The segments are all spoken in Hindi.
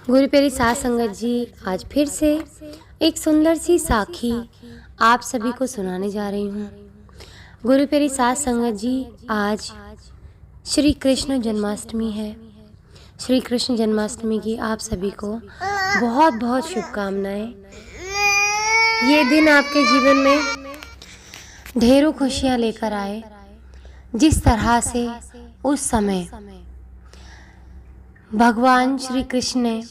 गुरु प्यारी साथ संगत जी, आज फिर से एक सुंदर सी साखी आप सभी को सुनाने जा रही हूँ। गुरु प्यारी साथ संगत जी, आज श्री कृष्ण जन्माष्टमी है। श्री कृष्ण जन्माष्टमी की आप सभी को बहुत बहुत शुभकामनाएं। ये दिन आपके जीवन में ढेरों खुशियाँ लेकर आए। जिस तरह से उस समय भगवान श्री कृष्ण ने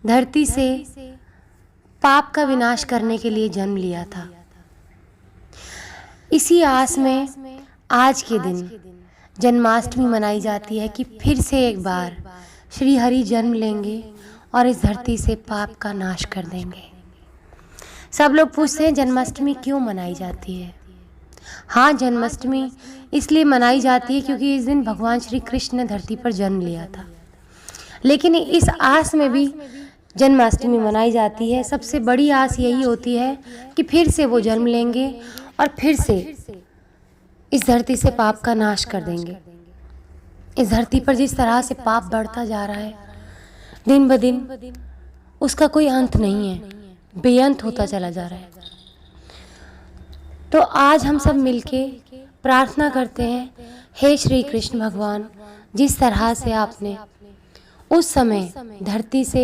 धरती से पाप का विनाश करने के लिए जन्म लिया था, इसी आस में आज के दिन जन्माष्टमी मनाई जाती है कि फिर से एक बार श्री हरि जन्म लेंगे और इस धरती से पाप का नाश कर देंगे। सब लोग पूछते हैं जन्माष्टमी क्यों मनाई जाती है। हाँ, जन्माष्टमी इसलिए मनाई जाती है क्योंकि इस दिन भगवान श्री कृष्ण ने धरती पर जन्म लिया था। लेकिन इस आस में भी जन्माष्टमी मनाई जाती है। सबसे बड़ी आस यही होती है कि फिर से वो जन्म लेंगे और फिर से इस धरती से पाप का नाश कर देंगे। इस धरती पर जिस तरह से पाप बढ़ता जा रहा है दिन ब दिन, उसका कोई अंत नहीं है, बेअंत होता चला जा रहा है। तो आज हम सब मिलके प्रार्थना करते हैं, हे श्री कृष्ण भगवान, जिस तरह से आपने उस समय धरती से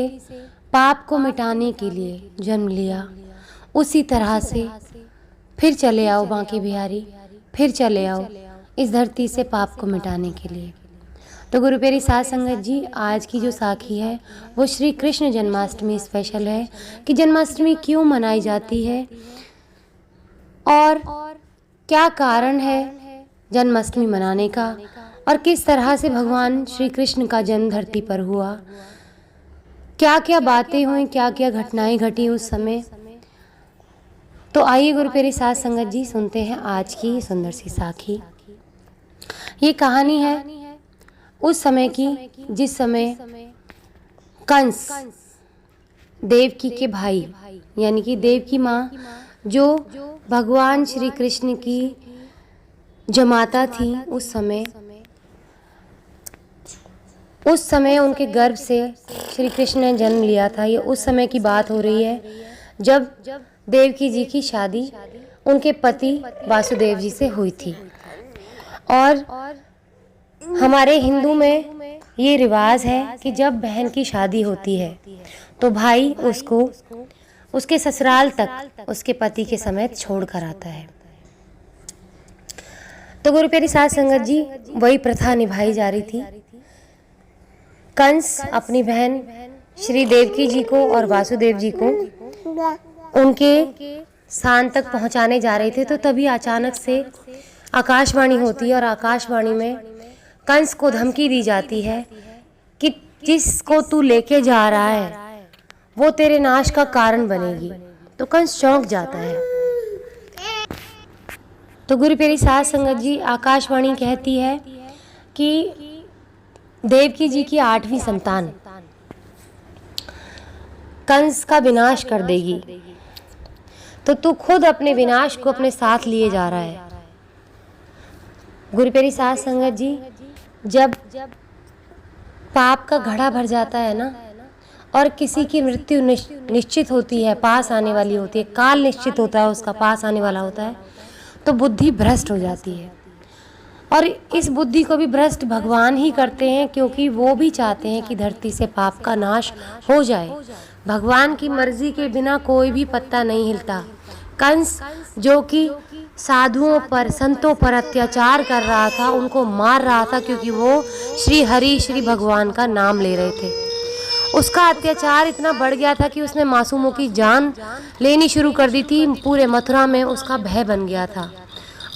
पाप को मिटाने के लिए जन्म लिया, उसी तरह से फिर चले आओ बांके बिहारी, फिर चले आओ इस धरती से पाप को मिटाने के लिए। तो गुरु प्यारी साथ संगत जी, आज की जो साखी है वो श्री कृष्ण जन्माष्टमी स्पेशल है कि जन्माष्टमी क्यों मनाई जाती है और क्या कारण है जन्माष्टमी मनाने का और किस तरह से भगवान श्री कृष्ण का जन्म धरती पर हुआ, क्या क्या बातें हुई, क्या क्या घटनाएं घटी उस समय। तो आइए गुरु प्यारी साथ संगत जी, सुनते हैं आज की सुंदर सी साखी। ये कहानी है उस समय की जिस समय कंस देवकी के भाई यानी कि देव की माँ, जो भगवान श्री कृष्ण की जमाता थी, उस समय उनके गर्भ से श्री कृष्ण ने जन्म लिया था। ये उस समय की बात हो रही है जब देवकी जी की शादी उनके पति वासुदेव जी से हुई थी। और हमारे हिंदू में ये रिवाज है कि जब बहन की शादी होती है तो भाई उसको उसके ससुराल तक उसके पति के समेत छोड़ कर आता है। तो गुरु प्यारी साथ संगत जी, वही प्रथा निभाई जा रही थी। कंस अपनी बहन श्री देवकी जी को और वासुदेव जी को उनके स्थान तक पहुंचाने जा रहे थे। तो तभी अचानक से आकाशवाणी होती है और आकाशवाणी में कंस को धमकी दी जाती है कि जिसको तू लेके जा रहा है वो तेरे नाश का कारण बनेगी। तो कंस चौंक जाता है। तो गुरु प्यारी साथ संगत जी, आकाशवाणी कहती है कि देवकी जी की 8वीं संतान कंस का विनाश कर देगी, तो तू खुद अपने विनाश को अपने साथ लिए जा रहा है। गुरु प्यारी साथ संगत जी, जब पाप का घड़ा भर जाता है ना और किसी की मृत्यु निश्चित होती है, पास आने वाली होती है, काल निश्चित होता है, उसका पास आने वाला होता है, तो बुद्धि भ्रष्ट हो जाती है। और इस बुद्धि को भी भ्रष्ट भगवान ही करते हैं, क्योंकि वो भी चाहते हैं कि धरती से पाप का नाश हो जाए। भगवान की मर्जी के बिना कोई भी पत्ता नहीं हिलता। कंस जो कि साधुओं पर, संतों पर अत्याचार कर रहा था, उनको मार रहा था, क्योंकि वो श्री हरि श्री भगवान का नाम ले रहे थे। उसका अत्याचार इतना बढ़ गया था कि उसने मासूमों की जान लेनी शुरू कर दी थी। पूरे मथुरा में उसका भय बन गया था।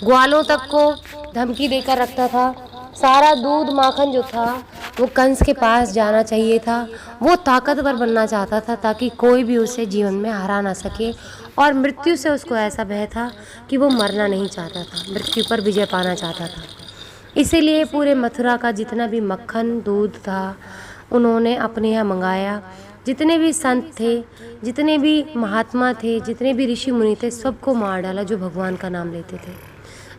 ग्वालों तक को धमकी देकर रखता था। सारा दूध माखन जो था वो कंस के पास जाना चाहिए था। वो ताकतवर बनना चाहता था ताकि कोई भी उसे जीवन में हरा ना सके। और मृत्यु से उसको ऐसा भय था कि वो मरना नहीं चाहता था, मृत्यु पर विजय पाना चाहता था। इसीलिए पूरे मथुरा का जितना भी मक्खन दूध था उन्होंने अपने यहाँ मंगाया। जितने भी संत थे, जितने भी महात्मा थे, जितने भी ऋषि मुनि थे, सबको मार डाला जो भगवान का नाम लेते थे।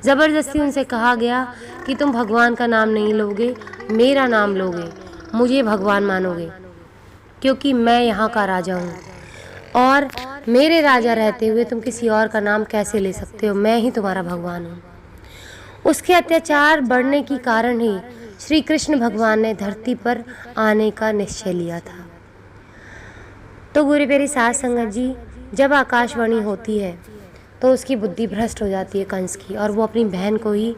ज़बरदस्ती उनसे कहा गया कि तुम भगवान का नाम नहीं लोगे, मेरा नाम लोगे, मुझे भगवान मानोगे। क्योंकि मैं यहाँ का राजा हूँ और मेरे राजा रहते हुए तुम किसी और का नाम कैसे ले सकते हो? मैं ही तुम्हारा भगवान हूँ। उसके अत्याचार बढ़ने के कारण ही श्री कृष्ण भगवान ने धरती पर आने का निश्चय लिया था। तो गुरु प्यारी साध संगत जी, जब आकाशवाणी होती है तो उसकी बुद्धि भ्रष्ट हो जाती है कंस की, और वो अपनी बहन को ही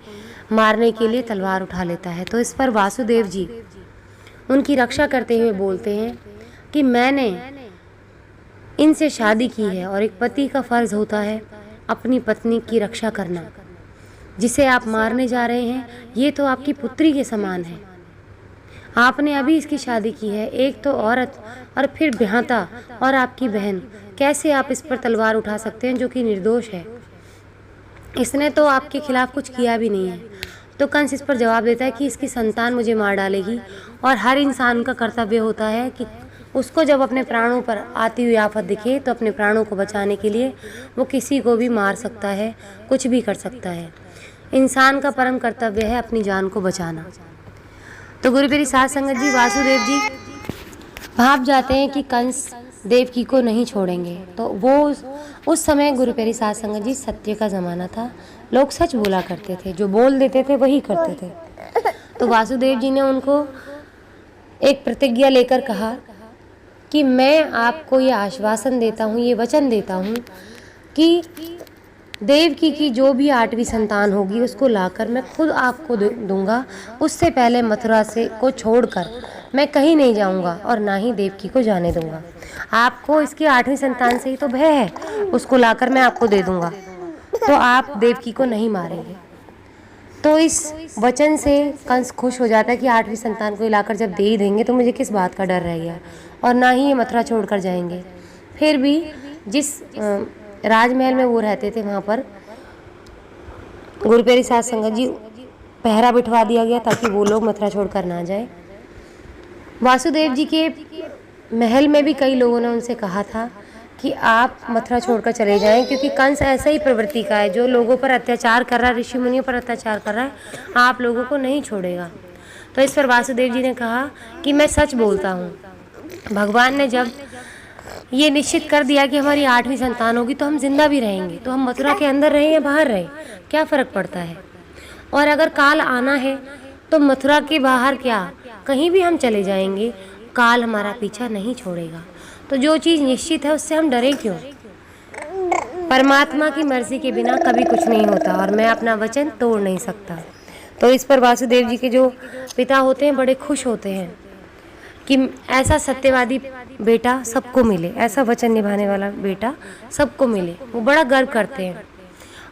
मारने के लिए तलवार उठा लेता है। तो इस पर वासुदेव जी उनकी रक्षा करते हुए बोलते हैं कि मैंने इनसे शादी की है और एक पति का फर्ज होता है अपनी पत्नी की रक्षा करना। जिसे आप मारने जा रहे हैं ये तो आपकी पुत्री के समान है। आपने अभी इसकी शादी की है, एक तो औरत और फिर ब्याहता और आपकी बहन। कैसे आप इस पर तलवार उठा सकते हैं जो कि निर्दोष है? इसने तो आपके खिलाफ कुछ किया भी नहीं है। तो कंस इस पर जवाब देता है कि इसकी संतान मुझे मार डालेगी, और हर इंसान का कर्तव्य होता है कि उसको जब अपने प्राणों पर आती हुई आफत दिखे तो अपने प्राणों को बचाने के लिए वो किसी को भी मार सकता है, कुछ भी कर सकता है। इंसान का परम कर्तव्य है अपनी जान को बचाना। तो गुरु प्यारी साध संगत जी, वासुदेव जी भाप जाते हैं कि कंस देवकी को नहीं छोड़ेंगे। तो वो उस समय गुरु प्यारी साध संगत जी, सत्य का ज़माना था, लोग सच बोला करते थे, जो बोल देते थे वही करते थे। तो वासुदेव जी ने उनको एक प्रतिज्ञा लेकर कहा कि मैं आपको ये आश्वासन देता हूँ, ये वचन देता हूँ कि देवकी की जो भी 8वीं संतान होगी उसको लाकर मैं खुद आपको दूंगा। उससे पहले मथुरा से को छोड़कर मैं कहीं नहीं जाऊंगा और ना ही देवकी को जाने दूंगा। आपको इसकी 8वीं संतान से ही तो भय है, उसको लाकर मैं आपको दे दूंगा, तो आप देवकी को नहीं मारेंगे। तो इस वचन से कंस खुश हो जाता है कि 8वीं संतान को लाकर जब दे ही देंगे तो मुझे किस बात का डर रह गया, और ना ही ये मथुरा छोड़कर जाएंगे। फिर भी जिस राजमहल में वो रहते थे वहाँ पर गुरु प्यारी साध संगत जी पहरा बिठवा दिया गया ताकि वो लोग मथुरा छोड़कर ना जाए। वासुदेव जी के महल में भी कई लोगों ने उनसे कहा था कि आप मथुरा छोड़कर चले जाएं, क्योंकि कंस ऐसा ही प्रवृत्ति का है, जो लोगों पर अत्याचार कर रहा है, ऋषि मुनियों पर अत्याचार कर रहा है, आप लोगों को नहीं छोड़ेगा। तो इस पर वासुदेव जी ने कहा कि मैं सच बोलता हूँ, भगवान ने जब ये निश्चित कर दिया कि हमारी 8वीं संतान होगी तो हम जिंदा भी रहेंगे, तो हम मथुरा के अंदर रहें या बाहर रहें, क्या फ़र्क पड़ता है? और अगर काल आना है तो मथुरा के बाहर क्या, कहीं भी हम चले जाएंगे, काल हमारा पीछा नहीं छोड़ेगा। तो जो चीज़ निश्चित है उससे हम डरें क्यों? परमात्मा की मर्जी के बिना कभी कुछ नहीं होता और मैं अपना वचन तोड़ नहीं सकता। तो इस पर वासुदेव जी के जो पिता होते हैं बड़े खुश होते हैं कि ऐसा सत्यवादी बेटा सबको मिले, ऐसा वचन निभाने वाला बेटा सबको मिले। वो बड़ा गर्व करते हैं।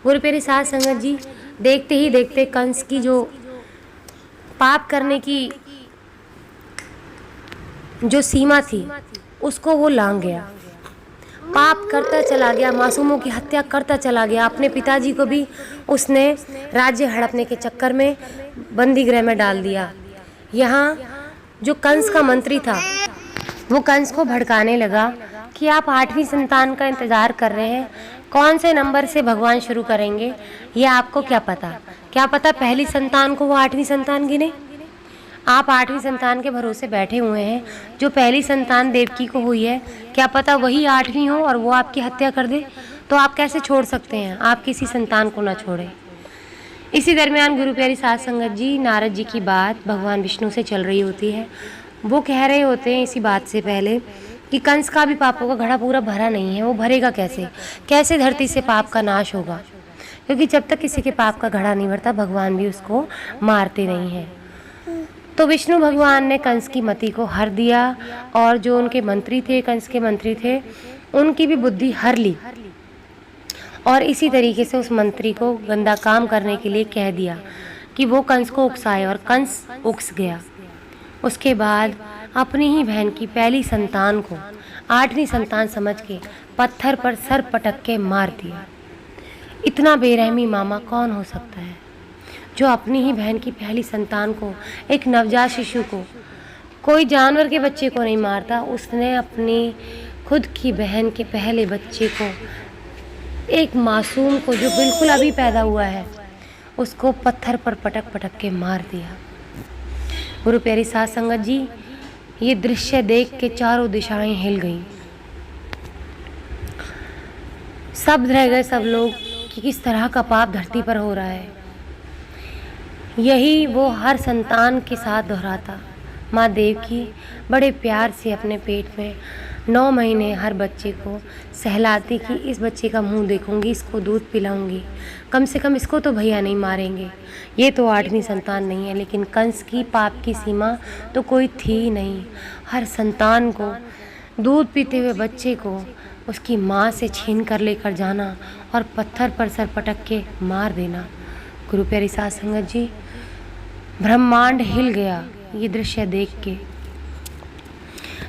गुरु प्यारी साध संगत जी देखते ही देखते कंस की जो पाप करने की जो सीमा थी उसको वो लांघ गया, पाप करता चला गया, मासूमों की हत्या करता चला गया। अपने पिताजी को भी उसने राज्य हड़पने के चक्कर में बंदी गृह में डाल दिया। यहाँ जो कंस का मंत्री था वो कंस को भड़काने लगा कि आप 8वीं संतान का इंतज़ार कर रहे हैं, कौन से नंबर से भगवान शुरू करेंगे ये आपको क्या पता पहली संतान को वो 8वीं संतान गिने? आप 8वीं संतान के भरोसे बैठे हुए हैं। जो पहली संतान देवकी को हुई है क्या पता वही 8वीं हो और वो आपकी हत्या कर दे, तो आप कैसे छोड़ सकते हैं? आप किसी संतान को ना छोड़ें। इसी दरमियान गुरु प्यारी साध संगत जी, नारद जी की बात भगवान विष्णु से चल रही होती है। वो कह रहे होते हैं इसी बात से पहले कि कंस का भी पापों का घड़ा पूरा भरा नहीं है, वो भरेगा कैसे धरती से पाप का नाश होगा? क्योंकि जब तक किसी के पाप का घड़ा नहीं भरता भगवान भी उसको मारते नहीं हैं। तो विष्णु भगवान ने कंस की मति को हर दिया और जो उनके मंत्री थे, कंस के मंत्री थे, उनकी भी बुद्धि हर ली और इसी तरीके से उस मंत्री को गंदा काम करने के लिए कह दिया कि वो कंस को उकसाए, और कंस उकस गया। उसके बाद अपनी ही बहन की पहली संतान को 8वीं संतान समझ के पत्थर पर सर पटक के मार दिया। इतना बेरहमी मामा कौन हो सकता है जो अपनी ही बहन की पहली संतान को, एक नवजात शिशु को, कोई जानवर के बच्चे को नहीं मारता, उसने अपनी खुद की बहन के पहले बच्चे को, एक मासूम को जो बिल्कुल अभी पैदा हुआ है, उसको पत्थर पर पटक पटक के मार दिया। गुरु प्यारी साध संगत जी, ये दृश्य देख के चारों दिशाएं हिल गईं। सब रह गए सब लोग कि किस तरह का पाप धरती पर हो रहा है। यही वो हर संतान के साथ दोहराता। माँ देवकी बड़े प्यार से अपने पेट में 9 महीने हर बच्चे को सहलाती कि इस बच्चे का मुंह देखूंगी, इसको दूध पिलाऊंगी, कम से कम इसको तो भैया नहीं मारेंगे। ये तो 8वीं संतान नहीं है, लेकिन कंस की पाप की सीमा तो कोई थी ही नहीं। हर संतान को, दूध पीते हुए बच्चे को उसकी माँ से छीन कर लेकर जाना और पत्थर पर सर पटक के मार देना। गुरु प्यारी साध संगत जी, ब्रह्मांड हिल गया ये दृश्य देख के।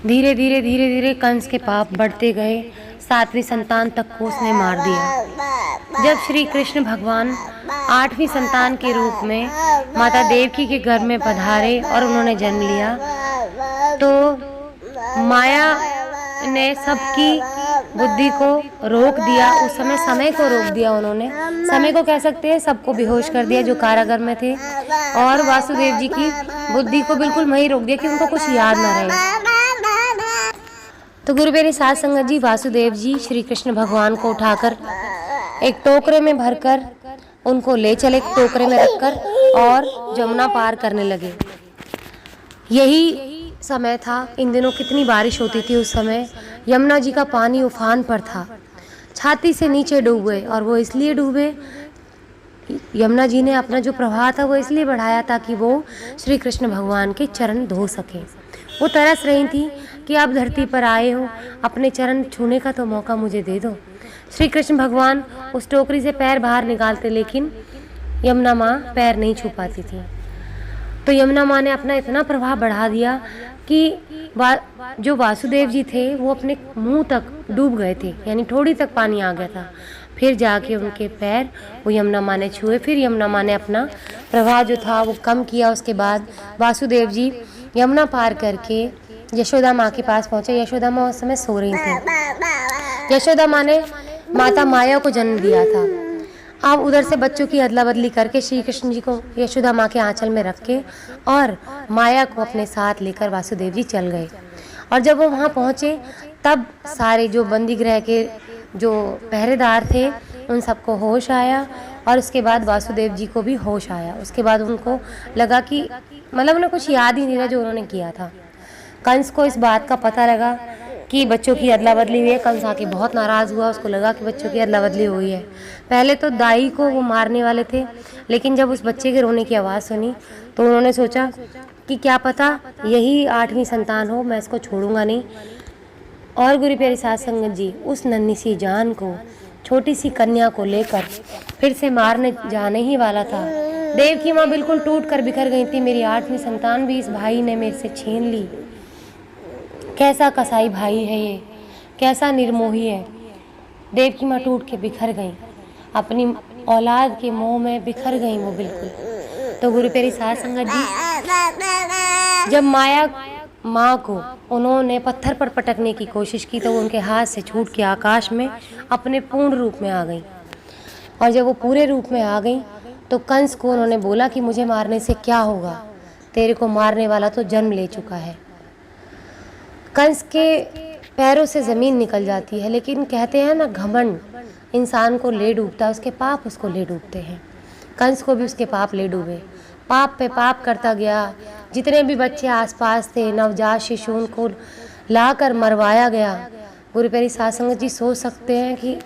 धीरे धीरे कंस के पाप बढ़ते गए। 7वीं संतान तक को उसने मार दिया। जब श्री कृष्ण भगवान 8वीं संतान के रूप में माता देवकी के घर में पधारे और उन्होंने जन्म लिया, तो माया ने सबकी बुद्धि को रोक दिया। उस समय को रोक दिया उन्होंने। समय को कह सकते हैं, सबको बेहोश कर दिया जो कारागार में थे, और वासुदेव जी की बुद्धि को बिल्कुल वहीं रोक दिया कि उनको कुछ याद ना रहे। तो गुरु मेरी साध संगत जी, वासुदेव जी श्री कृष्ण भगवान को उठाकर एक टोकरे में भरकर उनको ले चले, टोकरे में रखकर, और जमुना पार करने लगे। यही समय था। इन दिनों कितनी बारिश होती थी उस समय। यमुना जी का पानी उफान पर था, छाती से नीचे डूब गए। और वो इसलिए डूबे, यमुना जी ने अपना जो प्रवाह था वो इसलिए बढ़ाया ताकि वो श्री कृष्ण भगवान के चरण धो सके। वो तरस रही थी कि आप धरती पर आए हो, अपने चरण छूने का तो मौका मुझे दे दो। श्री कृष्ण भगवान उस टोकरी से पैर बाहर निकालते, लेकिन यमुना माँ पैर नहीं छू पाती थी। तो यमुना माँ ने अपना इतना प्रभाव बढ़ा दिया कि जो वासुदेव जी थे वो अपने मुंह तक डूब गए थे, यानी थोड़ी तक पानी आ गया था। फिर जाके उनके पैर वो यमुना माँ ने छुए। फिर यमुना माँ ने अपना प्रवाह जो था वो कम किया। उसके बाद वासुदेव जी यमुना पार करके यशोदा माँ के पास पहुँचे। यशोदा माँ उस समय सो रही थी। यशोदा माँ ने माता माया को जन्म दिया था। अब उधर से बच्चों की अदला बदली करके श्री कृष्ण जी को यशोदा माँ के आंचल में रख के और माया को अपने साथ लेकर वासुदेव जी चल गए। और जब वो वहाँ पहुँचे तब सारे जो बंदी गृह के जो पहरेदार थे उन सबको होश आया, और उसके बाद वासुदेव जी को भी होश आया। उसके बाद उनको लगा कि मतलब उन्हें कुछ याद ही नहीं रहा जो उन्होंने किया था। कंस को इस बात का पता लगा कि बच्चों की अदला बदली हुई है। कंस आके बहुत नाराज़ हुआ, उसको लगा कि बच्चों की अदला बदली हुई है। पहले तो दाई को वो मारने वाले थे, लेकिन जब उस बच्चे के रोने की आवाज़ सुनी तो उन्होंने सोचा कि क्या पता यही 8वीं संतान हो, मैं इसको छोड़ूंगा नहीं। और गुरु प्यारी साध संगत जी, उस नन्ही सी जान को, छोटी सी कन्या को लेकर फिर से मारने जाने ही वाला था। देवकी माँ बिल्कुल टूट कर बिखर गई थी। मेरी 8वीं संतान भी इस भाई ने मेरे से छीन ली। कैसा कसाई भाई है ये, कैसा निर्मोही है। देवकी माँ टूट के बिखर गई, अपनी औलाद के मोह में बिखर गई वो बिल्कुल। तो गुरु प्यारी साध संगत जी, जब माया माँ को उन्होंने पत्थर पर पटकने की कोशिश की तो वो उनके हाथ से छूट के आकाश में अपने पूर्ण रूप में आ गई। और जब वो पूरे रूप में आ गई तो कंस को उन्होंने बोला कि मुझे मारने से क्या होगा, तेरे को मारने वाला तो जन्म ले चुका है। कंस के पैरों से ज़मीन निकल जाती है, लेकिन कहते हैं ना, घमंड इंसान को ले डूबता है, उसके पाप उसको ले डूबते हैं। कंस को भी उसके पाप ले डूबे, पाप पे पाप करता गया। जितने भी बच्चे आसपास थे, नवजात शिशु, उनको लाकर मरवाया गया। गुरु प्यारी साध संगत जी, सोच सकते हैं कि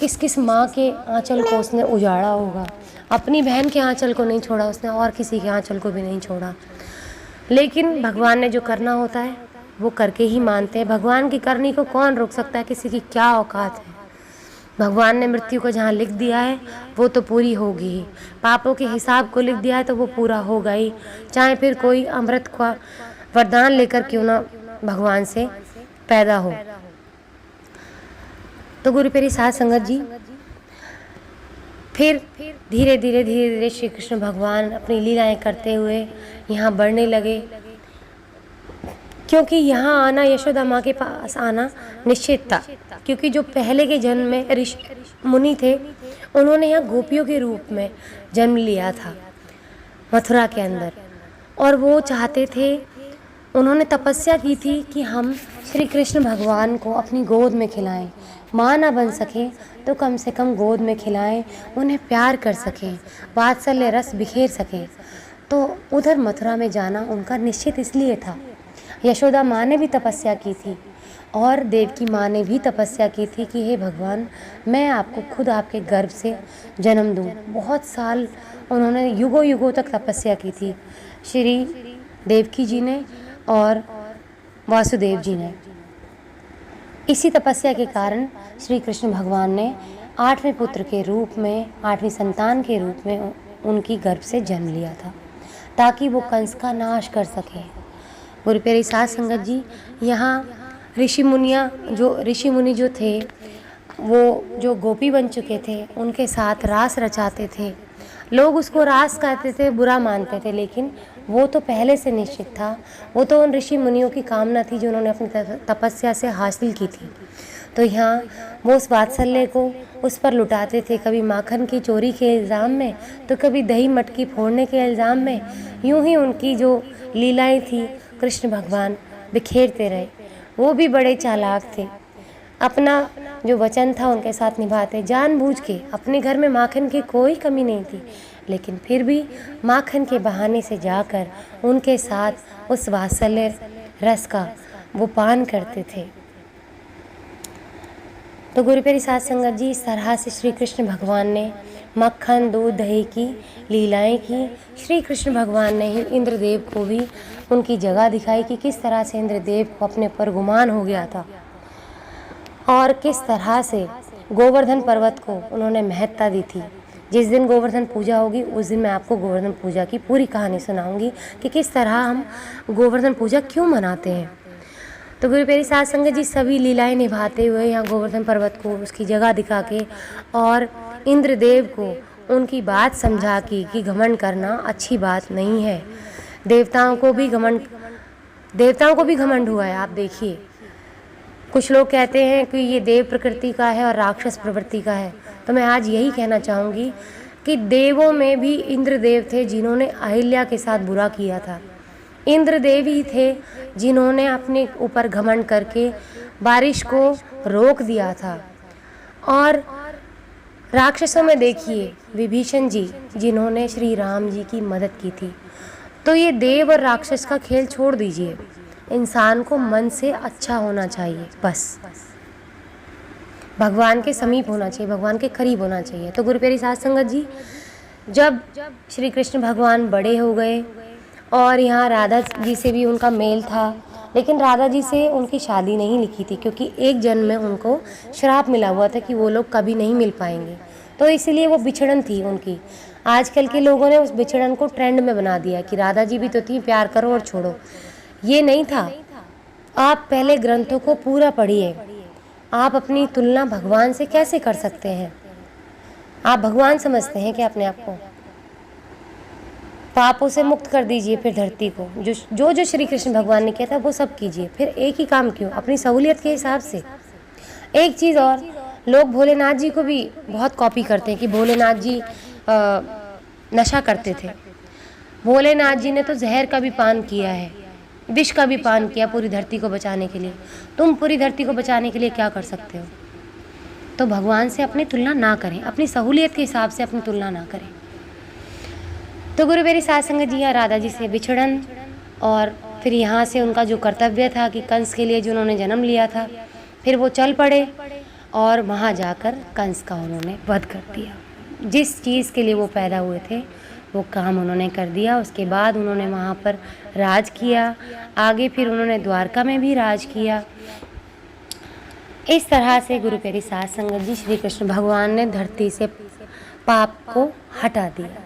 किस किस माँ के आंचल को उसने उजाड़ा होगा। अपनी बहन के आंचल को नहीं छोड़ा उसने, और किसी के आंचल को भी नहीं छोड़ा। लेकिन भगवान ने जो करना होता है वो करके ही मानते हैं। भगवान की करनी को कौन रोक सकता है, किसी की क्या औकात है। भगवान ने मृत्यु को जहाँ लिख दिया है वो तो पूरी होगी ही। पापों के हिसाब को लिख दिया है तो वो पूरा होगा ही, चाहे फिर कोई अमृत का वरदान लेकर क्यों ना भगवान से पैदा हो। तो गुरु प्यारी साध संगत जी, फिर धीरे धीरे श्री कृष्ण भगवान अपनी लीलाएं करते हुए यहाँ बढ़ने लगे, क्योंकि यहाँ आना, यशोदा माँ के पास आना निश्चित था। क्योंकि जो पहले के जन्म में ऋषि मुनि थे उन्होंने यहाँ गोपियों के रूप में जन्म लिया था मथुरा के अंदर, और वो चाहते थे, उन्होंने तपस्या की थी कि हम श्री कृष्ण भगवान को अपनी गोद में खिलाएं। माँ ना बन सके तो कम से कम गोद में खिलाएं, उन्हें प्यार कर सकें, वात्सल्य रस बिखेर सकें। तो उधर मथुरा में जाना उनका निश्चित इसलिए था। यशोदा माँ ने भी तपस्या की थी और देवकी माँ ने भी तपस्या की थी कि हे भगवान, मैं आपको खुद आपके गर्भ से जन्म दूँ। बहुत साल उन्होंने युगों युगों तक तपस्या की थी, श्री देवकी जी ने और वासुदेव जी ने। इसी तपस्या के कारण श्री कृष्ण भगवान ने 8वें पुत्र के रूप में, 8वीं संतान के रूप में उनकी गर्भ से जन्म लिया था, ताकि वो कंस का नाश कर सके। गुरु प्यारी साध संगत जी, यहाँ ऋषि मुनि जो थे, वो जो गोपी बन चुके थे, उनके साथ रास रचाते थे। लोग उसको रास कहते थे, बुरा मानते थे, लेकिन वो तो पहले से निश्चित था। वो तो उन ऋषि मुनियों की कामना थी जो उन्होंने अपनी तपस्या से हासिल की थी। तो यहाँ वो उस वात्सल्य को उस पर लुटाते थे, कभी माखन की चोरी के इल्ज़ाम में, तो कभी दही मटकी फोड़ने के इल्ज़ाम में। यूं ही उनकी जो लीलाएं थी कृष्ण भगवान बिखेरते रहे। वो भी बड़े चालाक थे, अपना जो वचन था उनके साथ निभाते, जानबूझ के। अपने घर में माखन की कोई कमी नहीं थी, लेकिन फिर भी माखन के बहाने से जाकर उनके साथ उस वात्सल्य रस का वो पान करते थे। तो गुरु प्यारी साध संगत जी, इस तरह से श्री कृष्ण भगवान ने मक्खन दूध दही की लीलाएं की। श्री कृष्ण भगवान ने ही इंद्रदेव को भी उनकी जगह दिखाई कि किस तरह से इंद्रदेव को अपने पर गुमान हो गया था और किस तरह से गोवर्धन पर्वत को उन्होंने महत्ता दी थी। जिस दिन गोवर्धन पूजा होगी उस दिन मैं आपको गोवर्धन पूजा की पूरी कहानी सुनाऊंगी कि किस तरह हम गोवर्धन पूजा क्यों मनाते हैं। तो गुरु प्यारी साध संगत जी, सभी लीलाएं निभाते हुए यहाँ गोवर्धन पर्वत को उसकी जगह दिखा के और इंद्रदेव को उनकी बात समझा कि घमंड करना अच्छी बात नहीं है। देवताओं को भी घमंड हुआ है। आप देखिए, कुछ लोग कहते हैं कि ये देव प्रकृति का है और राक्षस प्रवृत्ति का है। तो मैं आज यही कहना चाहूँगी कि देवों में भी इंद्रदेव थे जिन्होंने अहिल्या के साथ बुरा किया था। इंद्रदेव ही थे जिन्होंने अपने ऊपर घमंड करके बारिश को रोक दिया था। और राक्षसों में देखिए विभीषण जी, जिन्होंने श्री राम जी की मदद की थी। तो ये देव और राक्षस का खेल छोड़ दीजिए, इंसान को मन से अच्छा होना चाहिए, बस भगवान के समीप होना चाहिए, भगवान के करीब होना चाहिए। तो गुरु प्यारी साध संगत जी, जब श्री कृष्ण भगवान बड़े हो गए और यहाँ राधा जी से भी उनका मेल था, लेकिन राधा जी से उनकी शादी नहीं लिखी थी, क्योंकि एक जन्म में उनको श्राप मिला हुआ था कि वो लोग कभी नहीं मिल पाएंगे। तो इसलिए वो बिछड़न थी उनकी। आजकल के लोगों ने उस बिछड़न को ट्रेंड में बना दिया कि राधा जी भी तो थी, प्यार करो और छोड़ो। ये नहीं था। आप पहले ग्रंथों को पूरा पढ़िए। आप अपनी तुलना भगवान से कैसे कर सकते हैं? आप भगवान समझते हैं कि अपने आप को? पापों से मुक्त कर दीजिए फिर धरती को। जो श्री कृष्ण भगवान ने किया था वो सब कीजिए। फिर एक ही काम क्यों? अपनी सहूलियत के हिसाब से। एक चीज़ और, लोग भोलेनाथ जी को भी बहुत कॉपी करते हैं कि भोलेनाथ जी नशा करते थे। भोलेनाथ जी ने तो जहर का भी पान किया है, विष का भी पान किया पूरी धरती को बचाने के लिए। तुम पूरी धरती को बचाने के लिए क्या कर सकते हो? तो भगवान से अपनी तुलना ना करें, अपनी सहूलियत के हिसाब से अपनी तुलना ना करें। तो गुरु प्यारी साध संगत जी, राधा जी से बिछड़न और फिर यहाँ से उनका जो कर्तव्य था कि कंस के लिए जो उन्होंने जन्म लिया था, फिर वो चल पड़े और वहाँ जाकर कंस का उन्होंने वध कर दिया। जिस चीज़ के लिए वो पैदा हुए थे वो काम उन्होंने कर दिया। उसके बाद उन्होंने वहाँ पर राज किया। आगे फिर उन्होंने द्वारका में भी राज किया। इस तरह से गुरु प्यारी साध संगत जी, श्री कृष्ण भगवान ने धरती से पाप को हटा दिया।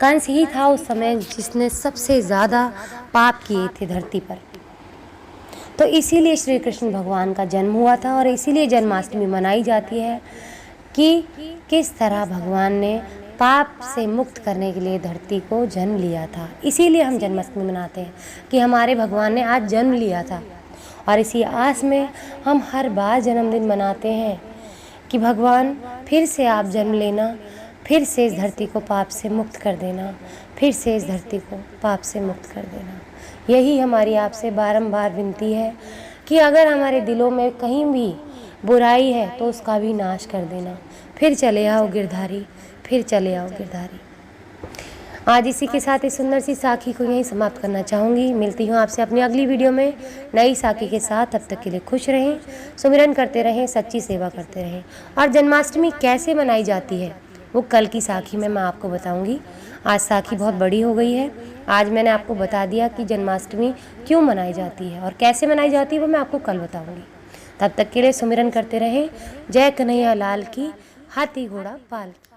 कंस ही था उस समय जिसने सबसे ज़्यादा पाप किए थे धरती पर। तो इसीलिए श्री कृष्ण भगवान का जन्म हुआ था और इसीलिए जन्माष्टमी मनाई जाती है कि किस तरह भगवान ने पाप से मुक्त करने के लिए धरती को जन्म लिया था। इसीलिए हम जन्माष्टमी मनाते हैं कि हमारे भगवान ने आज जन्म लिया था। और इसी आस में हम हर बार जन्मदिन मनाते हैं कि भगवान फिर से आप जन्म लेना, फिर से इस धरती को पाप से मुक्त कर देना, फिर से इस धरती को पाप से मुक्त कर देना। यही हमारी आपसे बारंबार विनती है कि अगर हमारे दिलों में कहीं भी बुराई है तो उसका भी नाश कर देना। फिर चले आओ गिरधारी, फिर चले आओ गिरधारी। आज इसी के साथ इस सुंदर सी साखी को यहीं समाप्त करना चाहूँगी। मिलती हूँ आपसे अपनी अगली वीडियो में नई साखी के साथ। तब तक के लिए खुश रहें, सुमिरन करते रहें, सच्ची सेवा करते रहें। और जन्माष्टमी कैसे मनाई जाती है वो कल की साखी में मैं आपको बताऊँगी। आज साखी बहुत बड़ी हो गई है। आज मैंने आपको बता दिया कि जन्माष्टमी क्यों मनाई जाती है और कैसे मनाई जाती है वो मैं आपको कल बताऊँगी। तब तक के लिए सुमिरन करते रहें। जय कन्हैया लाल की, हाथी घोड़ा पाल की।